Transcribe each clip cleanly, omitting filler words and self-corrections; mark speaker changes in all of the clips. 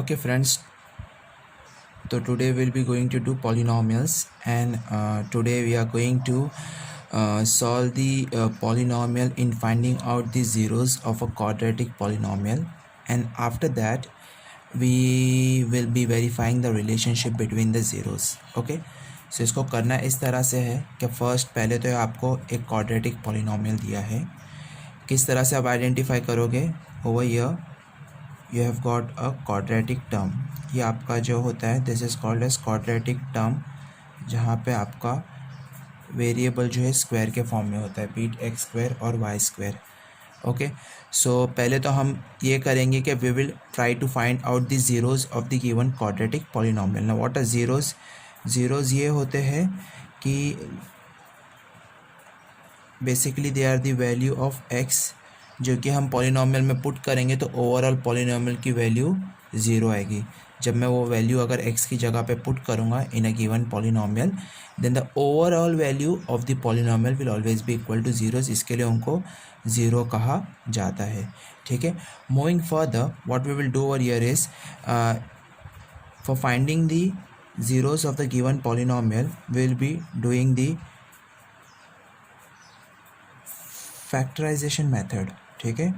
Speaker 1: Okay friends, so today we'll be going to do polynomials, and today we are going to solve the polynomial in finding out the zeros of a quadratic polynomial, and after that we will be verifying the relationship between the zeros. Okay, so इसको करना इस तरह से है कि first पहले तो आपको एक quadratic polynomial दिया है, किस तरह से आप आइडेंटिफाई करोगे. Over here you have got a quadratic term. ये आपका जो होता है this is called as quadratic term, जहाँ पे आपका वेरिएबल जो है स्क्वायर के फॉर्म में होता है, बीट एक्स स्क्वायर और वाई स्क्वायर. ओके, सो पहले तो हम ये करेंगे कि we will try to find out the zeros of the given quadratic polynomial. Now what are zeros? Zeros ये होते हैं कि basically they are the value of x जो कि हम पॉलिनोमियल में पुट करेंगे तो ओवरऑल पॉलिनोमियल की वैल्यू ज़ीरो आएगी. जब मैं वो वैल्यू अगर x की जगह पे पुट करूँगा in a given polynomial, then the overall value of the polynomial will always be equal to zeros. इसके लिए उनको ज़ीरो कहा जाता है. ठीक है, moving further what we will do over here is for finding the zeros of the given polynomial we will be doing the factorisation method. ठीक है,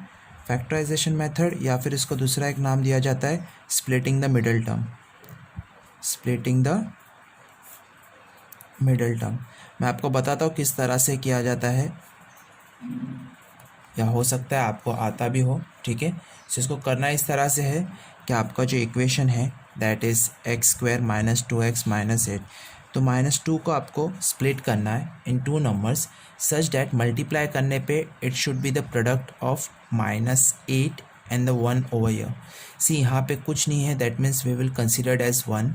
Speaker 1: फैक्टराइजेशन मेथड या फिर इसको दूसरा एक नाम दिया जाता है splitting the middle term. Splitting the middle term मैं आपको बताता हूँ किस तरह से किया जाता है, या हो सकता है आपको आता भी हो. ठीक है, सो इसको करना इस तरह से है कि आपका जो इक्वेशन है that is x square minus 2x minus 8, तो -2 को आपको स्प्लिट करना है in two numbers such that multiply करने पे it should be the product of -8 and the 1 over year. See यहाँ पे कुछ नहीं है, that means we will considered as 1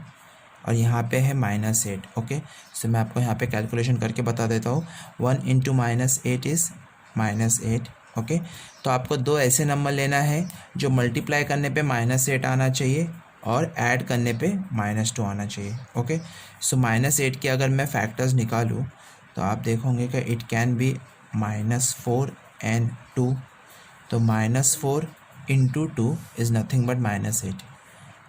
Speaker 1: और यहाँ पे है -8. ओके, सो मैं आपको यहाँ पे कैलकुलेशन करके बता देता हूँ. 1 इंटू -8 इज़ -8. ओके, तो आपको दो ऐसे नंबर लेना है जो मल्टीप्लाई करने पे -8 आना चाहिए और ऐड करने पे -2 आना चाहिए. ओके, सो -8 के अगर मैं फैक्टर्स निकालूँ तो आप देखोगे कि इट कैन बी -4 एंड 2. तो -4 into 2 is nothing but -8.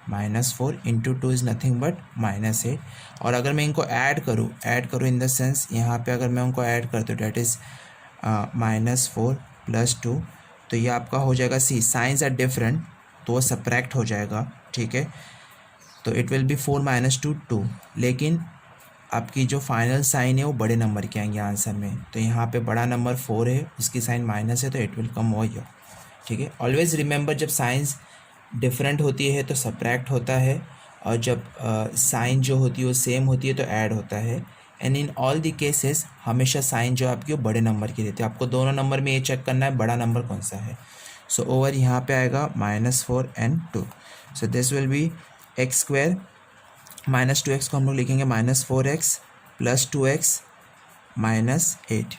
Speaker 1: -4 into 2 is nothing but -8. और अगर मैं इनको ऐड करूँ इन द सेंस यहाँ पे अगर मैं उनको ऐड करता हूँ डैट इज़ -4 प्लस 2, तो ये आपका हो जाएगा. सी साइंस आर डिफरेंट तो वो सब्ट्रैक्ट हो जाएगा. ठीक है, तो इट विल बी 4 - 2 2, लेकिन आपकी जो फाइनल साइन है वो बड़े नंबर के आएंगे आंसर में. तो यहाँ पे बड़ा नंबर 4 है, उसकी साइन माइनस है, तो it will come over here. ठीक है, ऑलवेज रिमेंबर जब साइंस डिफरेंट होती है तो सब्ट्रैक्ट होता है, और जब साइन जो होती है वो सेम होती है तो ऐड होता है. And in all the cases हमेशा साइन जो आपकी वो बड़े नंबर की रहती है. आपको दोनों नंबर में ये चेक करना है बड़ा नंबर कौन सा है. सो ओवर यहाँ पे आएगा -4 and 2. So this will B x square -2x को हम लोग लिखेंगे -4x plus 2x minus 8.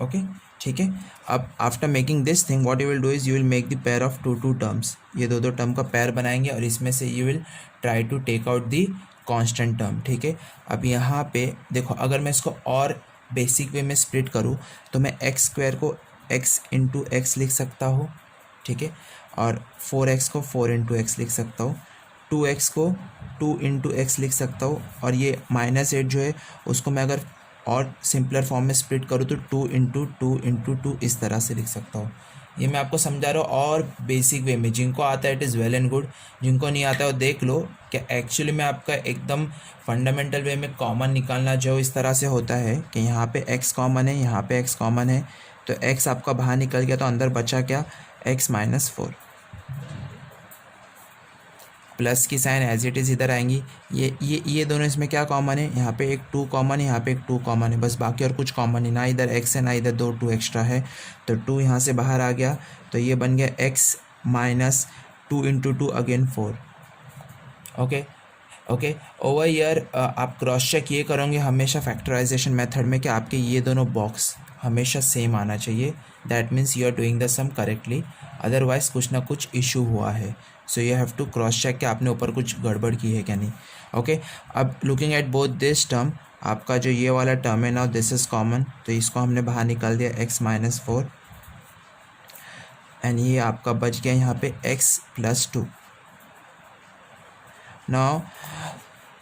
Speaker 1: Okay, ठीक है. अब after making this thing what you will do is you will make the pair of two terms. ये दो टर्म का पेयर बनाएंगे और इसमें से you will try to take out the constant term. ठीक है, अब यहाँ पे देखो अगर मैं इसको और बेसिक वे में स्प्लिट करूँ तो मैं एक्स स्क्वायर को x इंटू एक्स लिख सकता हूँ. ठीक है, और 4x को 4 इंटू एक्स लिख सकता हूँ. 2x को 2 इंटू एक्स लिख सकता हूँ, और ये -8 जो है उसको मैं अगर और सिंपलर फॉर्म में स्प्लिट करूँ तो 2 इंटू 2 इंटू 2 इस तरह से लिख सकता हूँ. ये मैं आपको समझा रहा हूँ और बेसिक वे में. जिनको आता है it is well and good, जिनको नहीं आता है वो देख लो कि एक्चुअली में आपका एकदम फंडामेंटल वे में कॉमन निकालना जो इस तरह से होता है कि यहाँ पे x कॉमन है, यहाँ पे x कॉमन है, तो x आपका बाहर निकल गया तो अंदर बचा क्या, x -4. प्लस की साइन एज इट इज़ इधर आएंगी. ये दोनों इसमें क्या कॉमन है, यहाँ पे एक 2 कॉमन है, यहाँ पे एक 2 कॉमन है, बस बाकी और कुछ कॉमन नहीं. ना इधर x है ना इधर 2 एक्स्ट्रा है, तो 2 यहाँ से बाहर आ गया, तो ये बन गया x minus 2 into 2 again 4. Okay, over year आप क्रॉस चेक ये करोगे हमेशा फैक्टराइजेशन मेथड में कि आपके ये दोनों बॉक्स हमेशा सेम आना चाहिए. That means you are doing the sum correctly, otherwise कुछ ना कुछ इशू हुआ है. So you have to cross check कि आपने ऊपर कुछ गड़बड़ की है क्या नहीं. ओके, अब looking at both this term, आपका जो ये वाला टर्म है नाउ दिस इज़ कॉमन, तो इसको हमने बाहर निकाल दिया x -4, एंड ये आपका बच गया यहाँ पे x + 2. Now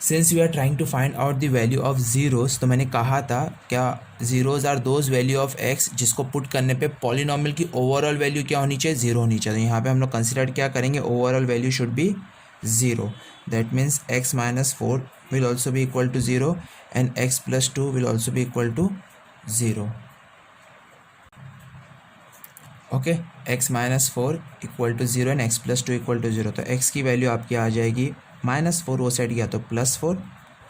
Speaker 1: since we are trying to find out the value of zeros, तो मैंने कहा था क्या zeros are those value of x जिसको पुट करने पे पॉलिनॉमियल की ओवरऑल वैल्यू क्या होनी चाहिए, ज़ीरो होनी चाहिए। यहाँ पे हम लोग कंसिडर क्या करेंगे, overall value should be zero. That means x minus four will also be equal to zero and x plus two will also be equal to zero. Okay, x minus four equal to zero and x plus two equal to zero. तो x की value आपकी आ जाएगी minus four, वो side गया तो plus four,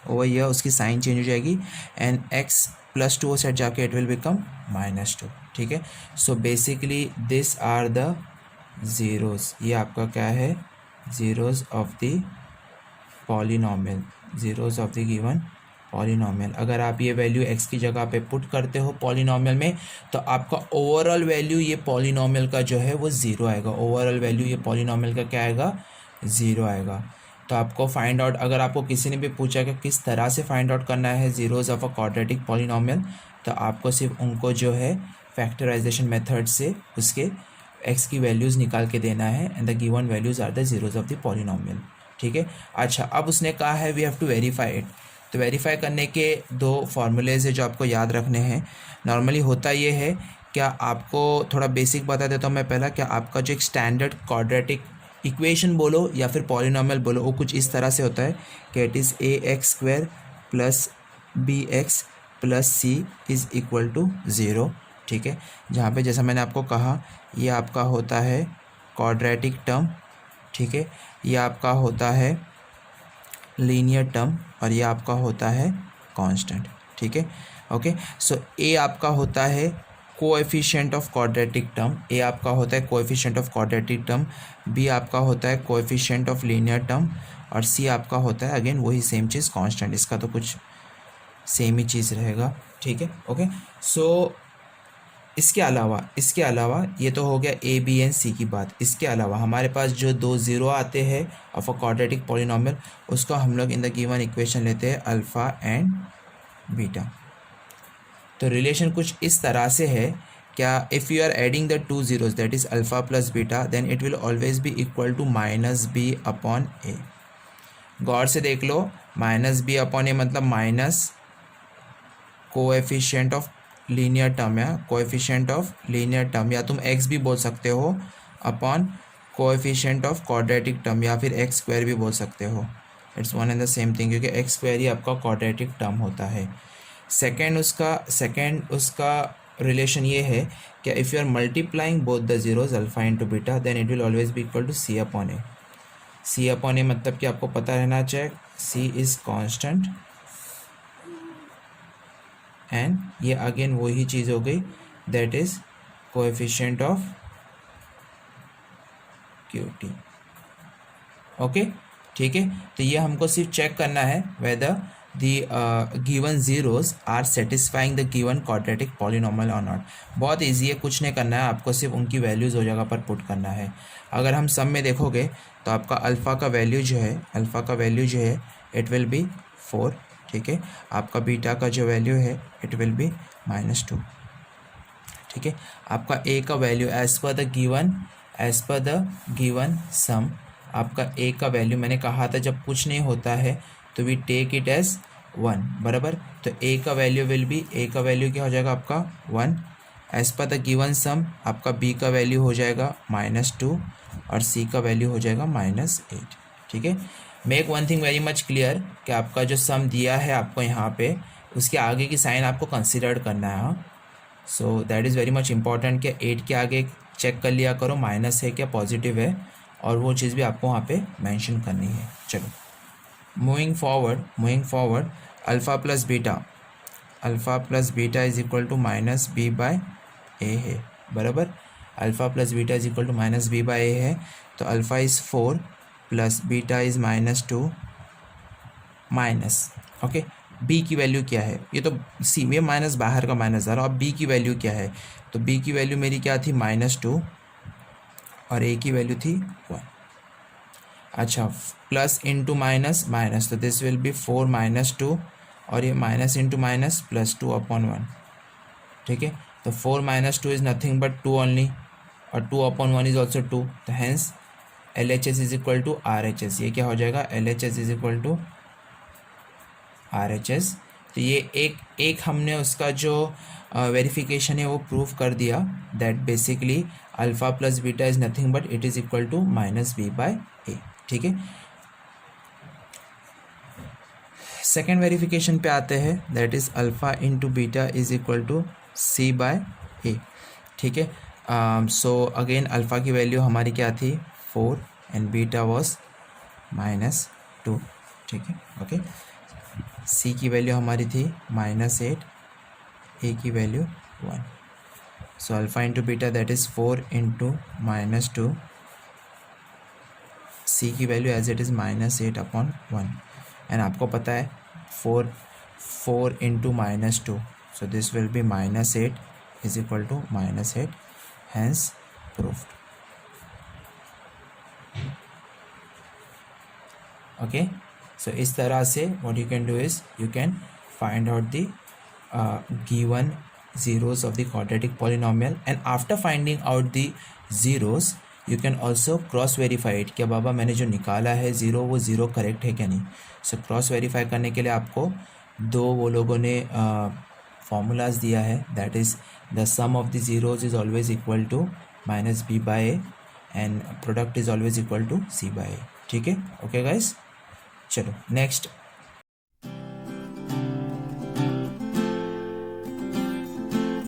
Speaker 1: over यह उसकी साइन चेंज हो जाएगी, एंड एक्स प्लस टू वो साइड जाके it will become minus two. ठीक है, so basically this are the zeros, ये आपका क्या है, zeros of the polynomial, zeros of the given polynomial. अगर आप ये वैल्यू x की जगह पे पुट करते हो पॉलिनॉमियल में, तो आपका ओवरऑल वैल्यू ये पॉलिनॉमियल का जो है वो ज़ीरो आएगा। ओवरऑल वैल्यू ये पॉलिनॉमियल का क्या आएगा, ज़ीरो आएगा। तो आपको फाइंड आउट, अगर आपको किसी ने भी पूछा कि किस तरह से फाइंड आउट करना है zeros of a quadratic polynomial, तो आपको सिर्फ उनको जो है फैक्टराइजेशन मेथड से उसके x की वैल्यूज़ निकाल के देना है, and the given values are the zeros of the polynomial. ठीक है, अच्छा अब उसने कहा है we have to verify it. तो वेरीफाई करने के दो फार्मूलेज है जो आपको याद रखने हैं। नॉर्मली होता ये है, क्या आपको थोड़ा बेसिक बता देता हूँ मैं पहला, क्या आपका जो एक स्टैंडर्ड क्वाड्रेटिक इक्वेशन बोलो या फिर पॉलिनॉमियल बोलो, वो कुछ इस तरह से होता है कि it is a x square plus b x plus c is equal to zero. ठीक है, जहाँ पे जैसा मैंने आपको कहा ये आपका होता है क्वाड्रेटिक टर्म। ठीक है, ये आपका होता है लीनियर टर्म और ये आपका होता है कांस्टेंट। ठीक है, ओके, सो ए आपका होता है coefficient of quadratic term, a आपका होता है coefficient of quadratic term, b आपका होता है कोएफिशिएंट ऑफ लीनियर टर्म, और सी आपका होता है अगेन वही सेम चीज़ कांस्टेंट। इसका तो कुछ सेम ही चीज़ रहेगा। ठीक है, ओके, सो इसके अलावा ये तो हो गया ए बी एंड सी की बात। इसके अलावा हमारे पास जो दो ज़ीरो आते हैं ऑफ अ क्वाड्रेटिक पॉलिनॉमियल, उसको हम लोग इन द गिवन इक्वेशन लेते हैं अल्फ़ा एंड बीटा। तो रिलेशन कुछ इस तरह से है, क्या if you are adding the two zeros that is alpha plus beta, then it will always be equal to minus b upon a. गौर से देख लो, माइनस बी अपॉन ए मतलब minus coefficient of linear term या coefficient of linear term, या तुम x भी बोल सकते हो, upon coefficient of quadratic term, या फिर एक्स स्क्वायर भी बोल सकते हो। It's one and the same thing, क्योंकि एक्स स्क्वायर ही आपका क्वाड्रेटिक टर्म होता है। सेकेंड उसका रिलेशन ये है कि if you are multiplying both the zeros alpha into beta, then it will always be equal to c upon a. C upon a मतलब कि आपको पता रहना चाहिए सी इज़ कॉन्स्टेंट, एंड ये अगेन वही चीज़ हो गई दैट इज़ कोएफिशिएंट ऑफ क्यूटी। ओके, ठीक है, तो ये हमको सिर्फ चेक करना है whether the given zeros are satisfying the given quadratic polynomial और नॉट। बहुत इजी है, कुछ नहीं करना है आपको, सिर्फ उनकी वैल्यूज़ हो जगह पर पुट करना है। अगर हम सम में देखोगे तो आपका अल्फ़ा का वैल्यू जो है इट विल बी 4। ठीक है, आपका बीटा का जो वैल्यू है इट विल बी -2। ठीक है, आपका ए का value as per the given sum, आपका ए का वैल्यू मैंने कहा था जब कुछ नहीं होता है तो वी टेक इट एज 1, बराबर। तो ए का वैल्यू क्या हो जाएगा आपका 1। As per the given sum आपका बी का वैल्यू हो जाएगा -2 और सी का वैल्यू हो जाएगा -8। ठीक है, make one thing very much clear कि आपका जो सम दिया है आपको यहाँ पे, उसके आगे की साइन आपको कंसिडर करना है। हाँ, so that is very much important कि 8 के आगे चेक कर लिया करो माइनस है क्या पॉजिटिव है, और वो चीज़ भी आपको वहाँ पे मेंशन करनी है। चलो, moving forward alpha plus beta is equal to minus b by a है, बराबर। Alpha plus beta is equal to minus b by a है, तो alpha is 4 plus beta is -2 minus, okay. B की value क्या है, ये तो सी में माइनस बाहर का माइनस आ रहा है। अब बी की वैल्यू क्या है, तो बी की वैल्यू मेरी क्या थी -2 और ए की वैल्यू थी 1। अच्छा, प्लस इंटू माइनस, तो दिस विल बी 4 -2 और ये माइनस इंटू माइनस +2 अपॉन 1। ठीक है, तो 4 - 2 इज़ नथिंग बट 2 ओनली, और 2 अपॉन 1 इज़ ऑल्सो 2, तो hence L H S is equal to R H S, ये क्या हो जाएगा L H S is equal to R H S. तो ये एक हमने उसका जो वेरिफिकेशन है वो प्रूव कर दिया, that basically alpha plus beta is nothing but it is equal to minus b by a. ठीक है, सेकेंड वेरिफिकेशन पे आते हैं, that is alpha into beta is equal to c by a. ठीक है, सो अगेन अल्फ़ा की value हमारी क्या थी 4 एंड बीटा वॉज -2। ठीक है, ओके, सी की वैल्यू हमारी थी -8, ए की value 1। So alpha into beta that is 4 into -2, C की value as it is -8/1। And आपको पता है 4 into -2, so this will be -8 is equal to -8, hence proved. Okay, so इस तरह से what you can do is you can find out the given zeros of the quadratic polynomial, and after finding out the zeros you can also cross verify it, क्या बाबा मैंने जो निकाला है zero वो zero correct है क्या नहीं। So cross verify करने के लिए आपको दो वो लोगों ने फॉर्मूलाज दिया है, that is the sum of the zeros is always equal to minus b by a and product is always equal to c by a. ठीक है, ओके गाइस, चलो नेक्स्ट